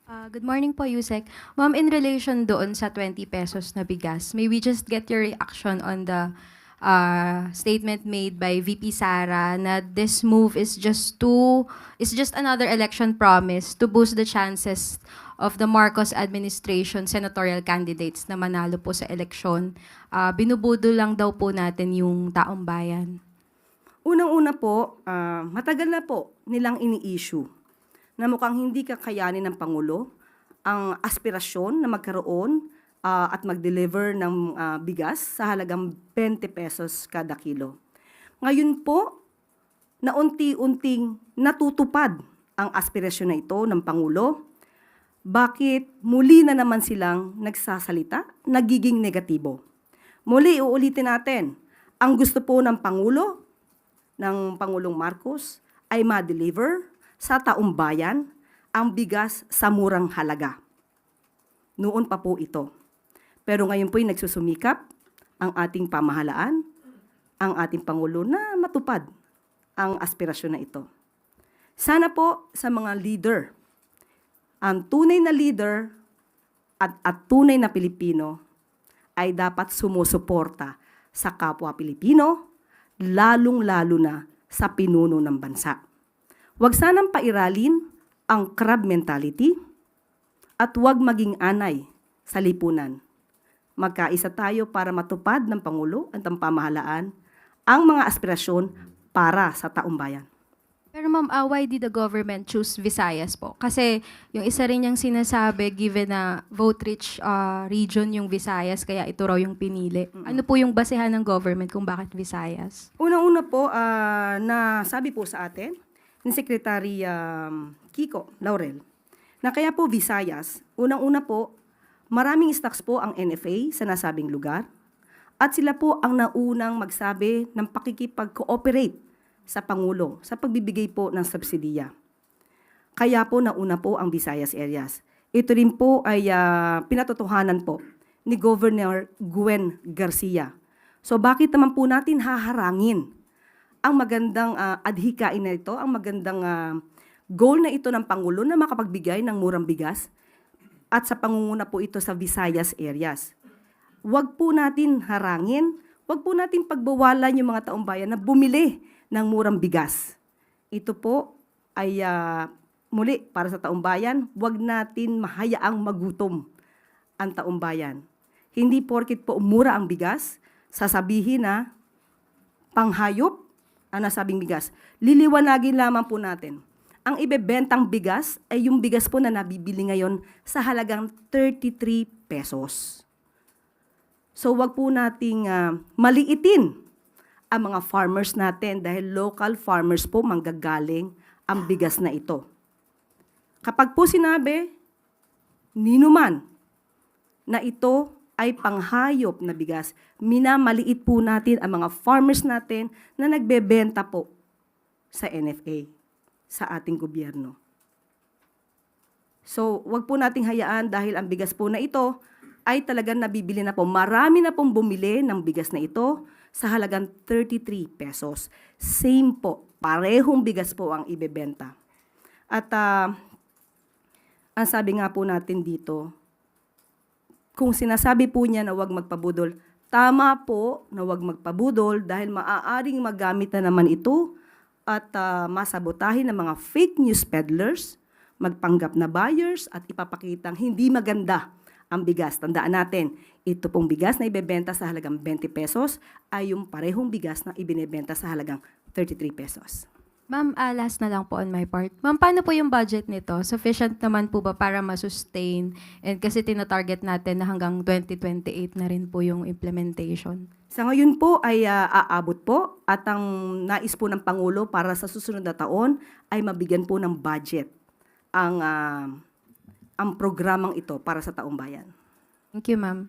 Good morning po, Yusek. Ma'am, in relation doon sa 20 pesos na bigas, may we just get your reaction on the statement made by VP Sara na this move is just another election promise to boost the chances of the Marcos administration senatorial candidates na manalo po sa eleksyon. Binubudo lang daw po natin yung taong bayan. Unang-una po, matagal na po nilang ini-issue na mukhang hindi kakayanin ng Pangulo ang aspirasyon na magkaroon at mag-deliver ng bigas sa halagang 20 pesos kada kilo. Ngayon po, na unti-unting natutupad ang aspirasyon na ito ng Pangulo. Bakit muli na naman silang nagsasalita, nagiging negatibo? Muli, uulitin natin, ang gusto po ng Pangulo, ng Pangulong Marcos, ay ma-deliver sa taong bayan ang bigas sa murang halaga. Noon pa po ito. Pero ngayon po'y nagsusumikap ang ating pamahalaan, ang ating Pangulo na matupad ang aspirasyon na ito. Sana po sa mga leader, ang tunay na leader at tunay na Pilipino ay dapat sumusuporta sa kapwa Pilipino, lalong-lalo na sa pinuno ng bansa. Huwag sanang pairalin ang crab mentality at huwag maging anay sa lipunan. Magkaisa tayo para matupad ng Pangulo at ng pamahalaan ang mga aspirasyon para sa taong bayan. Pero ma'am, why did the government choose Visayas po? Kasi yung isa rin niyang sinasabi, given na vote-rich region yung Visayas, kaya ito raw yung pinili. Ano po yung basehan ng government kung bakit Visayas? Unang-una po, na sabi po sa atin, ni Secretary Kiko Laurel, na kaya po Visayas, unang-una po, maraming stocks po ang NFA sa nasabing lugar at sila po ang naunang magsabi ng pakikipag-cooperate sa Pangulo sa pagbibigay po ng subsidiya. Kaya po nauna po ang Visayas areas. Ito rin po ay pinatotohanan po ni Governor Gwen Garcia. So bakit naman po natin haharangin ang magandang adhikain na ito, ang magandang goal na ito ng Pangulo na makapagbigay ng murang bigas at sa pangunguna po ito sa Visayas areas. Huwag po natin harangin, huwag po natin pagbawalan yung mga taong bayan na bumili ng murang bigas. Ito po ay muli para sa taong bayan, huwag natin mahayaang magutom ang taong bayan. Hindi porkit po mura ang bigas, sasabihin na panghayop ang nasabing bigas. Liliwanagin lamang po natin. Ang ibebentang bigas ay yung bigas po na nabibili ngayon sa halagang 33 pesos. So wag po nating maliitin ang mga farmers natin dahil local farmers po manggagaling ang bigas na ito. Kapag po sinabi, ninuman, na ito ay panghayop na bigas, minamaliit po natin ang mga farmers natin na nagbebenta po sa NFA, sa ating gobyerno. So, wag po nating hayaan dahil ang bigas po na ito ay talagang nabibili na po. Marami na pong bumili ng bigas na ito sa halagang 33 pesos. Same po, parehong bigas po ang ibebenta. At ang sabi nga po natin dito, kung sinasabi po niya na huwag magpabudol, tama po na huwag magpabudol dahil maaaring magamit na naman ito at masabotahin ng mga fake news peddlers, magpanggap na buyers at ipapakitang hindi maganda ang bigas. Tandaan natin, ito pong bigas na ibebenta sa halagang 20 pesos ay yung parehong bigas na ibinebenta sa halagang 33 pesos. Ma'am, last na lang po on my part. Ma'am, paano po yung budget nito? Sufficient naman po ba para ma-sustain? And kasi tinatarget natin na hanggang 2028 na rin po yung implementation. Sa ngayon po ay aabot po at ang nais po ng Pangulo para sa susunod na taon ay mabigyan po ng budget ang programang ito para sa taong bayan. Thank you, ma'am.